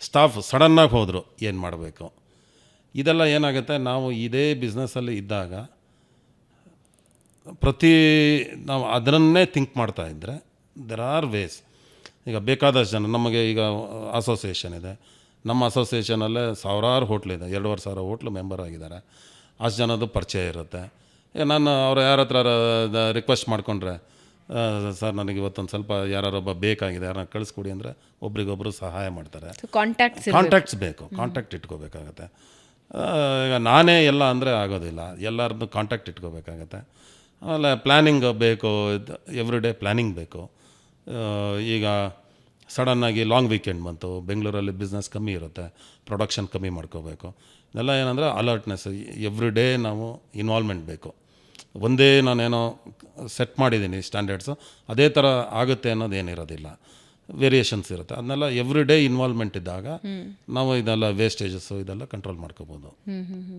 Staff ಸಡನ್ನಾಗಿ ಹೋದರು ಏನು ಮಾಡಬೇಕು, ಇದೆಲ್ಲ ಏನಾಗುತ್ತೆ, ನಾವು ಇದೇ ಬಿಸ್ನೆಸ್ಸಲ್ಲಿ ಇದ್ದಾಗ ನಾವು ಅದನ್ನೇ ಥಿಂಕ್ ಮಾಡ್ತಾಯಿದ್ರೆ ದೆರ್ ಆರ್ ವೇಸ್. ಈಗ ಬೇಕಾದಷ್ಟು ಜನ, ನಮಗೆ ಈಗ ಅಸೋಸಿಯೇಷನ್ ಇದೆ, ನಮ್ಮ ಅಸೋಸಿಯೇಷನಲ್ಲೇ ಸಾವಿರಾರು ಹೋಟ್ಲಿದೆ, 2,500 ಹೋಟ್ಲು ಮೆಂಬರ್ ಆಗಿದ್ದಾರೆ. ಅಷ್ಟು ಜನದ್ದು ಪರಿಚಯ ಇರುತ್ತೆ. ನಾನು ಅವ್ರು ಯಾರ ಹತ್ರ ರಿಕ್ವೆಸ್ಟ್ ಮಾಡಿಕೊಂಡ್ರೆ, ಸರ್ ನನಗೆ ಇವತ್ತೊಂದು ಸ್ವಲ್ಪ ಯಾರೊಬ್ಬ ಬೇಕಾಗಿದೆ, ಯಾರನ್ನ ಕಳಿಸ್ಕೊಡಿ ಅಂದರೆ ಒಬ್ರಿಗೊಬ್ಬರು ಸಹಾಯ ಮಾಡ್ತಾರೆ. ಕಾಂಟ್ಯಾಕ್ಟ್ಸ್ ಬೇಕು, ಕಾಂಟ್ಯಾಕ್ಟ್ ಇಟ್ಕೋಬೇಕಾಗತ್ತೆ. ಈಗ ನಾನೇ ಎಲ್ಲ ಅಂದರೆ ಆಗೋದಿಲ್ಲ, ಎಲ್ಲರದ್ದು ಕಾಂಟ್ಯಾಕ್ಟ್ ಇಟ್ಕೋಬೇಕಾಗತ್ತೆ. ಆಮೇಲೆ ಪ್ಲ್ಯಾನಿಂಗ್ ಬೇಕು, ಎವ್ರಿ ಡೇ ಪ್ಲ್ಯಾನಿಂಗ್ ಬೇಕು. ಈಗ ಸಡನ್ನಾಗಿ ಲಾಂಗ್ ವೀಕೆಂಡ್ ಬಂತು, ಬೆಂಗಳೂರಲ್ಲಿ ಬಿಸ್ನೆಸ್ ಕಮ್ಮಿ ಇರುತ್ತೆ, ಪ್ರೊಡಕ್ಷನ್ ಕಮ್ಮಿ ಮಾಡ್ಕೋಬೇಕು. ಇದೆಲ್ಲ ಏನಂದರೆ ಅಲರ್ಟ್ನೆಸ್, ಎವ್ರಿ ಡೇ ನಾವು ಇನ್ವಾಲ್ವ್ಮೆಂಟ್ ಬೇಕು. ಒಂದೇ ನಾನೇನೋ ಸೆಟ್ ಮಾಡಿದ್ದೀನಿ ಸ್ಟ್ಯಾಂಡರ್ಡ್ಸು, ಅದೇ ಥರ ಆಗುತ್ತೆ ಅನ್ನೋದೇನಿರೋದಿಲ್ಲ, ವೇರಿಯೇಷನ್ಸ್ ಇರುತ್ತೆ. ಅದನ್ನೆಲ್ಲ ಎವ್ರಿ ಡೇ ಇನ್ವಾಲ್ವ್ಮೆಂಟ್ ಇದ್ದಾಗ ನಾವು ಇದೆಲ್ಲ ವೇಸ್ಟೇಜಸ್ಸು ಇದೆಲ್ಲ ಕಂಟ್ರೋಲ್ ಮಾಡ್ಕೋಬೋದು.